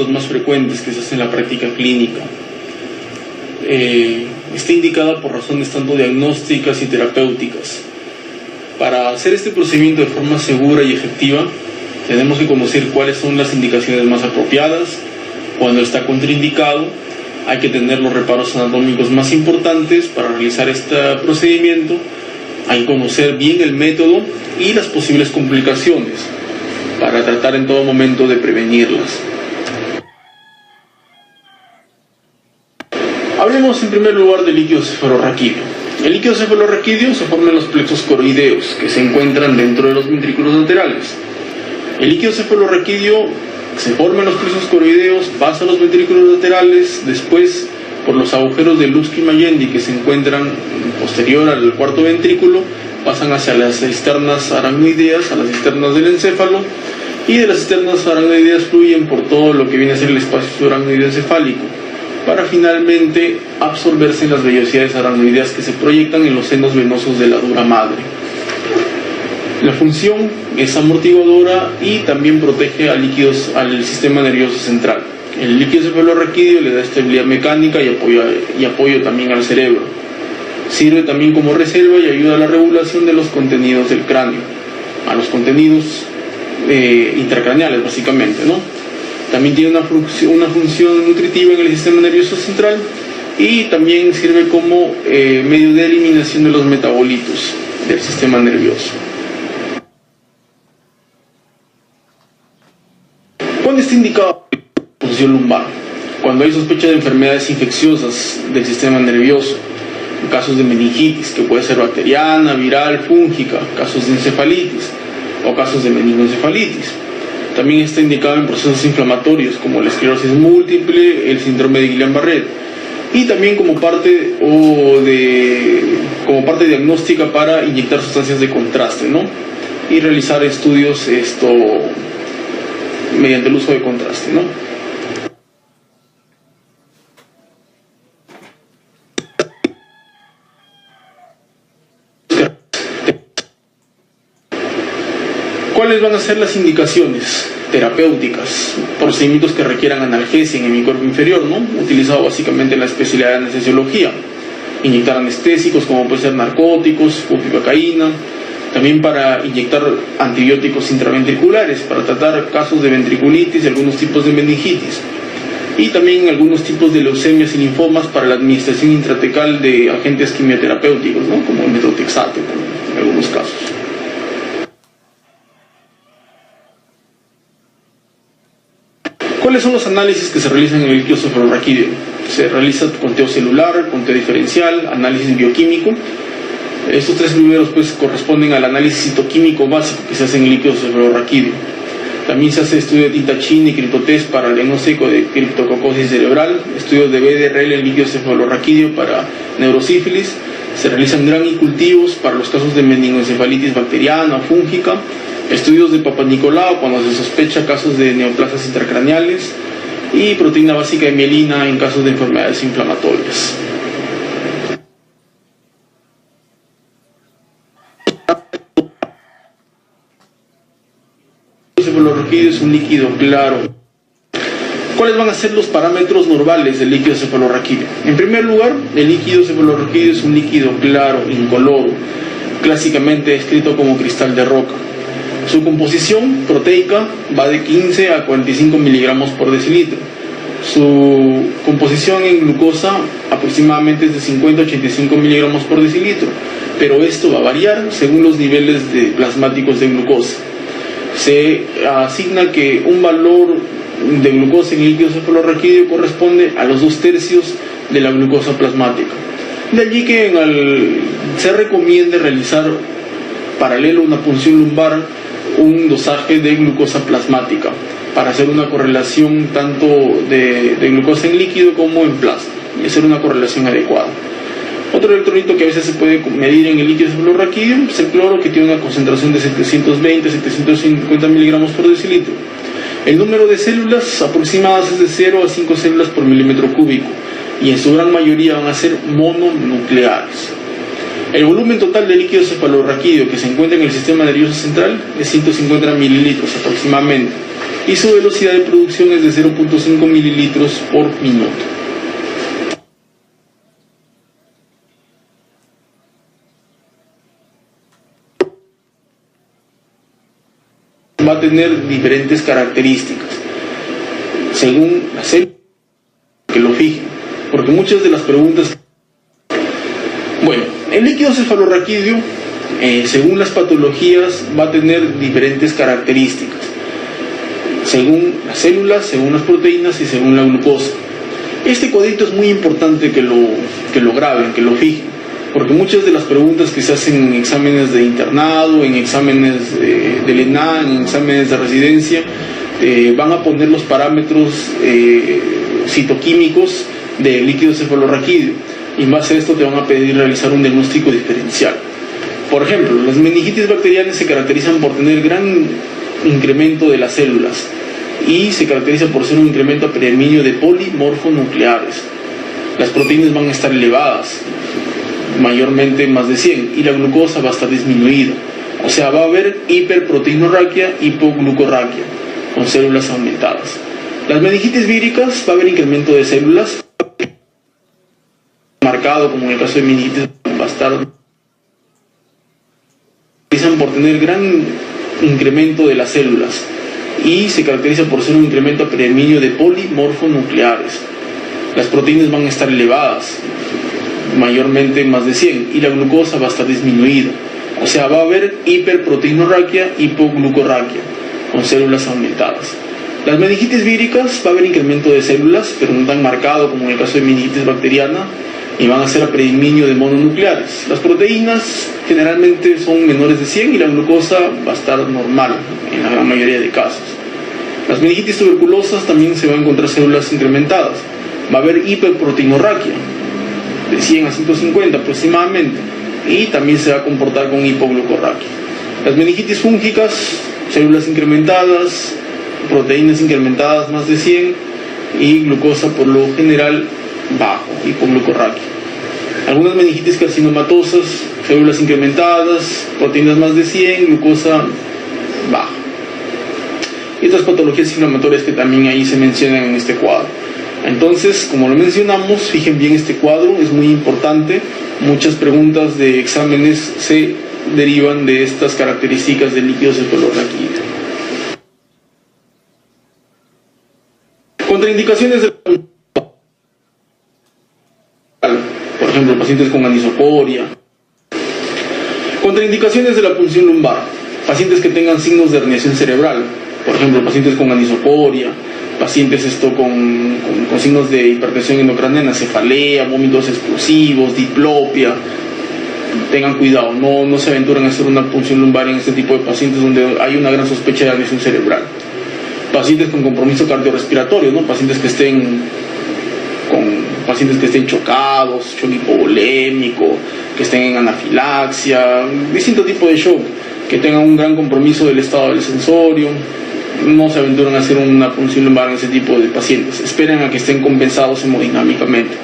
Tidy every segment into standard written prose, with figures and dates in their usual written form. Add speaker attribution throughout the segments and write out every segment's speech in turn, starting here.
Speaker 1: más frecuentes que se hacen en la práctica clínica. Está indicada por razones tanto diagnósticas y terapéuticas. Para hacer este procedimiento de forma segura y efectiva, tenemos que conocer cuáles son las indicaciones más apropiadas. Cuando está contraindicado, hay que tener los reparos anatómicos más importantes para realizar este procedimiento. Hay que conocer bien el método y las posibles complicaciones para tratar en todo momento de prevenirlas. Hablemos en primer lugar del líquido cefalorraquídeo. El líquido cefalorraquídeo se forma en los plexos coroideos, que se encuentran dentro de los ventrículos laterales. El líquido cefalorraquídeo se forma en los plexos coroideos, pasa a los ventrículos laterales, después por los agujeros de Lupski-Mayendi que se encuentran posterior al cuarto ventrículo, pasan hacia las cisternas aracnoideas, a las cisternas del encéfalo, y de las cisternas aracnoideas fluyen por todo lo que viene a ser el espacio aracnoideo encefálico, para finalmente absorberse en las vellosidades aracnoideas que se proyectan en los senos venosos de la dura madre. La función es amortiguadora y también protege al sistema nervioso central. El líquido cefalorraquídeo le da estabilidad mecánica y apoyo también al cerebro. Sirve también como reserva y ayuda a la regulación de los contenidos del cráneo, a los contenidos intracraneales básicamente, ¿no? También tiene una función nutritiva en el sistema nervioso central y también sirve como medio de eliminación de los metabolitos del sistema nervioso. ¿Cuándo está indicado la posición lumbar? Cuando hay sospecha de enfermedades infecciosas del sistema nervioso, en casos de meningitis, que puede ser bacteriana, viral, fúngica, casos de encefalitis o casos de meningoencefalitis. También está indicado en procesos inflamatorios como la esclerosis múltiple, el síndrome de Guillain-Barré, y también como parte diagnóstica para inyectar sustancias de contraste, ¿no? Y realizar estudios mediante el uso de contraste, ¿no? ¿Cuáles van a ser las indicaciones terapéuticas? Procedimientos que requieran analgesia en el hemisferio inferior, ¿no? Utilizado básicamente en la especialidad de anestesiología. Inyectar anestésicos como puede ser narcóticos, bupivacaína. También para inyectar antibióticos intraventriculares, para tratar casos de ventriculitis y algunos tipos de meningitis. Y también algunos tipos de leucemias y linfomas para la administración intratecal de agentes quimioterapéuticos, ¿no? Como el metotrexato en algunos casos. ¿Cuáles son los análisis que se realizan en el líquido cefalorraquídeo? Se realiza conteo celular, conteo diferencial, análisis bioquímico. Estos tres primeros corresponden al análisis citoquímico básico que se hace en el líquido cefalorraquídeo. También se hace estudio de tinta china y criptotest para el diagnóstico de criptococosis cerebral, estudios de BDRL en líquido cefalorraquídeo para neurosífilis. Se realizan granicultivos para los casos de meningoencefalitis bacteriana o fúngica. Estudios de Papa Nicolau cuando se sospecha casos de neoplasias intracraneales y proteína básica de mielina en casos de enfermedades inflamatorias. El cefalorraquídeo es un líquido claro. ¿Cuáles van a ser los parámetros normales del líquido cefalorraquídeo? En primer lugar, el líquido cefalorraquídeo es un líquido claro, incoloro, clásicamente descrito como cristal de roca. Su composición proteica va de 15 a 45 miligramos por decilitro. Su composición en glucosa aproximadamente es de 50 a 85 miligramos por decilitro, pero esto va a variar según los niveles plasmáticos de glucosa. Se asigna que un valor de glucosa en el líquido cefalorraquídeo corresponde a los 2/3 de la glucosa plasmática. De allí que se recomienda realizar paralelo a una punción lumbar un dosaje de glucosa plasmática para hacer una correlación tanto de glucosa en líquido como en plasma y hacer una correlación adecuada. Otro electrolito que a veces se puede medir en el líquido cefalorraquídeo es el cloro, que tiene una concentración de 720 a 750 miligramos por decilitro. El número de células aproximadas es de 0 a 5 células por milímetro cúbico y en su gran mayoría van a ser mononucleares. El volumen total de líquido cefalorraquídeo que se encuentra en el sistema nervioso central es 150 mililitros aproximadamente. y su velocidad de producción es de 0.5 mililitros por minuto. Va a tener diferentes características según la célula que lo fije, porque muchas de las preguntas... Bueno, el líquido cefalorraquídeo, según las patologías, va a tener diferentes características según las células, según las proteínas y según la glucosa. Este codito es muy importante que lo graben, que lo fijen, porque muchas de las preguntas que se hacen en exámenes de internado, en exámenes del ENAH, en exámenes de residencia, van a poner los parámetros citoquímicos del líquido cefalorraquídeo, y en base a esto te van a pedir realizar un diagnóstico diferencial. Por ejemplo, las meningitis bacterianas se caracterizan por tener gran incremento de las células y se caracteriza por ser un incremento a predominio de polimorfonucleares. Las proteínas van a estar elevadas, mayormente más de 100, y la glucosa va a estar disminuida. O sea, va a haber hiperproteinorraquia, hipoglucorraquia, con células aumentadas. Las meningitis víricas va a haber incremento de células, marcado como en el caso de meningitis, va a estar por tener gran incremento de las células y se caracteriza por ser un incremento a predominio de polimorfonucleares. Las proteínas van a estar elevadas, mayormente más de 100, y la glucosa va a estar disminuida. O sea, va a haber hiperproteinorraquia, hipoglucorraquia, con células aumentadas. Las meningitis víricas va a haber incremento de células, pero no tan marcado como en el caso de meningitis bacteriana, y van a ser a predominio de mononucleares. Las proteínas generalmente son menores de 100 y la glucosa va a estar normal en la gran mayoría de casos. Las meningitis tuberculosas también se van a encontrar células incrementadas. Va a haber hiperproteinorraquia, de 100 a 150 aproximadamente, y también se va a comportar con hipoglucorraquia. Las meningitis fúngicas, células incrementadas, proteínas incrementadas más de 100 y glucosa por lo general bajo, hipoglucorraquia. Algunas meningitis carcinomatosas, células incrementadas, proteínas más de 100, glucosa baja. Y otras patologías inflamatorias que también ahí se mencionan en este cuadro. Entonces, como lo mencionamos, fijen bien este cuadro, es muy importante. Muchas preguntas de exámenes se derivan de estas características del líquido cefalorraquídeo. Contraindicaciones de por ejemplo, pacientes con anisocoria. Contraindicaciones de la punción lumbar: pacientes que tengan signos de herniación cerebral, por ejemplo, pacientes con anisocoria, pacientes con signos de hipertensión endocraniana, cefalea, vómitos explosivos, diplopia. Tengan cuidado, no se aventuren a hacer una punción lumbar en este tipo de pacientes donde hay una gran sospecha de herniación cerebral. Pacientes con compromiso cardiorrespiratorio, ¿no? Pacientes que estén chocados, shock hipovolémico, que estén en anafilaxia, distinto tipo de shock, que tengan un gran compromiso del estado del sensorio. No se aventuran a hacer una punción lumbar en ese tipo de pacientes, esperen a que estén compensados hemodinámicamente.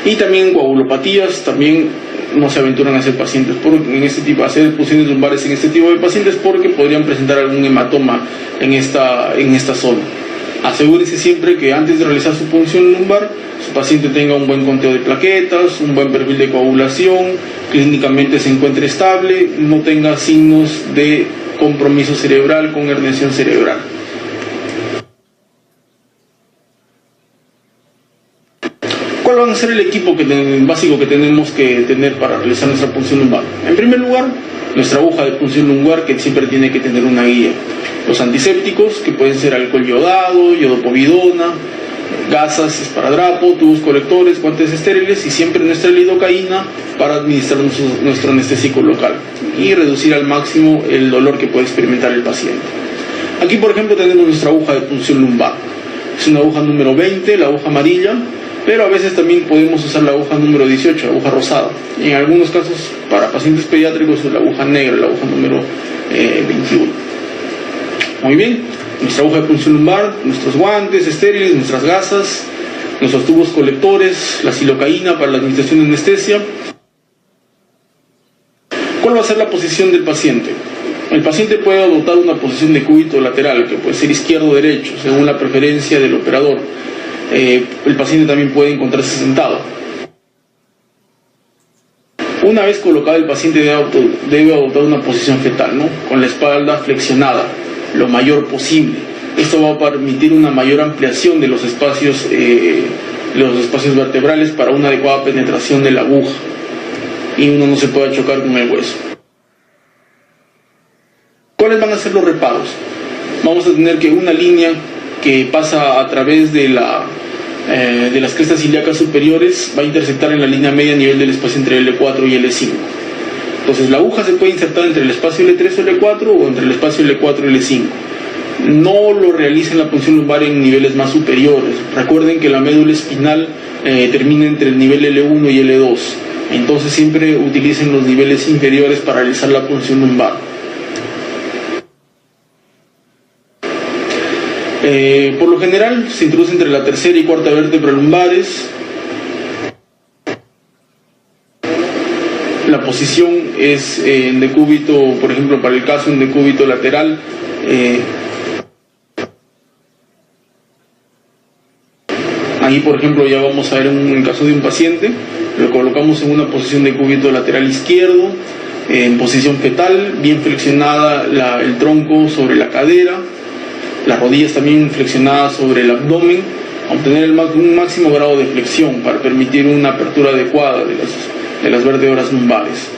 Speaker 1: Y también coagulopatías, también no se aventuran a hacer hacer punciones lumbares en este tipo de pacientes porque podrían presentar algún hematoma en esta zona. Asegúrese siempre que antes de realizar su punción lumbar, su paciente tenga un buen conteo de plaquetas, un buen perfil de coagulación, clínicamente se encuentre estable, no tenga signos de compromiso cerebral con herniación cerebral. ¿Cuál va a ser el equipo básico que tenemos que tener para realizar nuestra punción lumbar? En primer lugar, nuestra aguja de punción lumbar, que siempre tiene que tener una guía. Los antisépticos, que pueden ser alcohol yodado, yodopovidona, gasas, esparadrapo, tubos colectores, guantes estériles y siempre nuestra lidocaína para administrar nuestro anestésico local y reducir al máximo el dolor que puede experimentar el paciente. Aquí, por ejemplo, tenemos nuestra aguja de punción lumbar. Es una aguja número 20, la aguja amarilla, pero a veces también podemos usar la aguja número 18, la aguja rosada. Y en algunos casos, para pacientes pediátricos, la aguja negra, la aguja número 21. Muy bien, nuestra aguja de punción lumbar, nuestros guantes estériles, nuestras gasas, nuestros tubos colectores, la silocaína para la administración de anestesia. ¿Cuál va a ser la posición del paciente? El paciente puede adoptar una posición de cúbito lateral, que puede ser izquierdo o derecho, según la preferencia del operador. El paciente también puede encontrarse sentado. Una vez colocado, el paciente debe adoptar una posición fetal, ¿no? Con la espalda flexionada, lo mayor posible. Esto va a permitir una mayor ampliación de los espacios vertebrales para una adecuada penetración de la aguja y uno no se pueda chocar con el hueso. ¿Cuáles van a ser los reparos? Vamos a tener que una línea que pasa a través de las crestas ilíacas superiores va a intersectar en la línea media a nivel del espacio entre L4 y L5. Entonces la aguja se puede insertar entre el espacio L3 o L4 o entre el espacio L4 y L5. No lo realicen la punción lumbar en niveles más superiores. Recuerden que la médula espinal termina entre el nivel L1 y L2. Entonces siempre utilicen los niveles inferiores para realizar la punción lumbar. Por lo general se introduce entre la tercera y cuarta vértebra lumbares. La posición es en decúbito, por ejemplo, para el caso en decúbito lateral. Ahí, por ejemplo, ya vamos a ver en el caso de un paciente, lo colocamos en una posición de cúbito lateral izquierdo, en posición fetal, bien flexionada el tronco sobre la cadera, las rodillas también flexionadas sobre el abdomen, a obtener un máximo grado de flexión para permitir una apertura adecuada de las vértebras lumbares.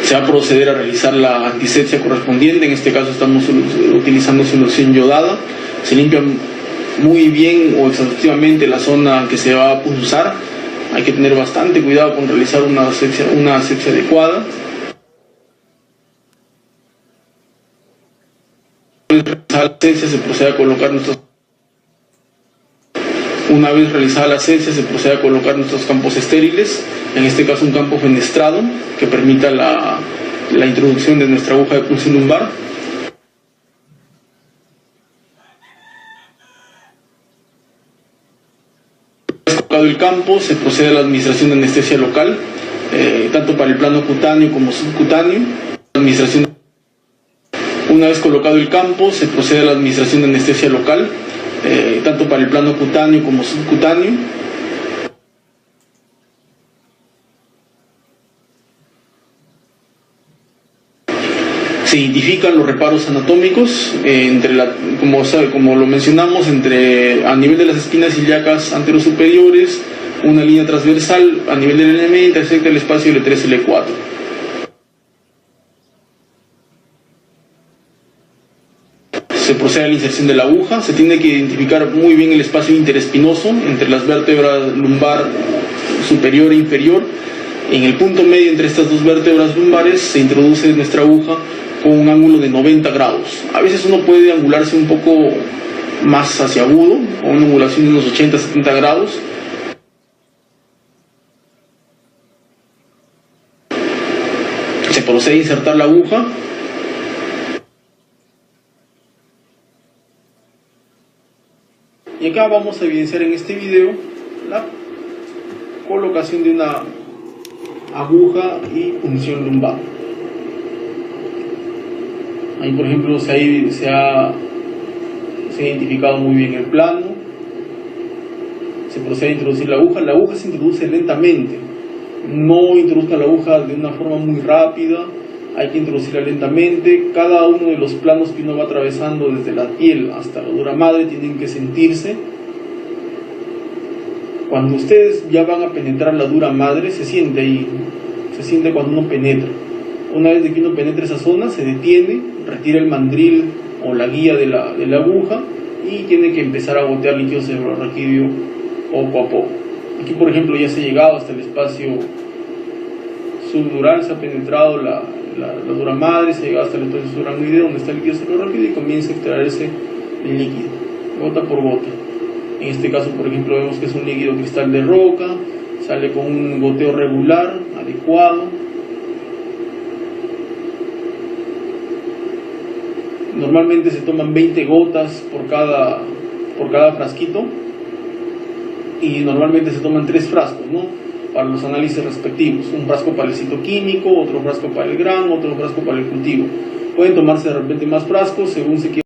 Speaker 1: Se va a proceder a realizar la antisepsia correspondiente. En este caso estamos utilizando solución yodada. Se limpia muy bien o exhaustivamente la zona que se va a punzar. Hay que tener bastante cuidado con realizar una asepsia adecuada. Una vez realizada la asepsia se procede a colocar nuestros campos estériles, en este caso un campo fenestrado que permita la introducción de nuestra aguja de punción lumbar. Colocado el campo, se procede a la administración de anestesia local, tanto para el plano cutáneo como subcutáneo. Una vez colocado el campo, se procede a la administración de anestesia local, tanto para el plano cutáneo como subcutáneo. Se identifican los reparos anatómicos, como lo mencionamos, a nivel de las espinas ilíacas anterosuperiores, una línea transversal, a nivel del L intersecta el espacio L3 y L4. Se procede a la inserción de la aguja. Se tiene que identificar muy bien el espacio interespinoso entre las vértebras lumbar superior e inferior. En el punto medio entre estas dos vértebras lumbares se introduce nuestra aguja con un ángulo de 90 grados. A veces uno puede angularse un poco más hacia agudo, con una angulación de unos 80-70 grados. Se procede a insertar la aguja. Y acá vamos a evidenciar en este video la colocación de una aguja y punción lumbar. Ahí, por ejemplo, se ha identificado muy bien el plano. Se procede a introducir la aguja. La aguja se introduce lentamente. No introduzca la aguja de una forma muy rápida. Hay que introducirla lentamente. Cada uno de los planos que uno va atravesando desde la piel hasta la dura madre tienen que sentirse. Cuando ustedes ya van a penetrar la dura madre, se siente ahí, se siente cuando uno penetra. Una vez que uno penetra esa zona, se detiene, retira el mandril o la guía de la aguja y tiene que empezar a gotear líquido cerebrorraquídeo poco a poco. Aquí, por ejemplo, ya se ha llegado hasta el espacio subdural, se ha penetrado la dura madre, se ha llegado hasta el espacio subaracnoideo donde está el líquido cerebrorraquídeo y comienza a extraerse el líquido, gota por gota. En este caso, por ejemplo, vemos que es un líquido cristal de roca, sale con un goteo regular, adecuado. Normalmente se toman 20 gotas por cada frasquito y normalmente se toman 3 frascos, ¿no? para los análisis respectivos. Un frasco para el citoquímico, otro frasco para el grano, otro frasco para el cultivo. Pueden tomarse de repente más frascos según se quiera.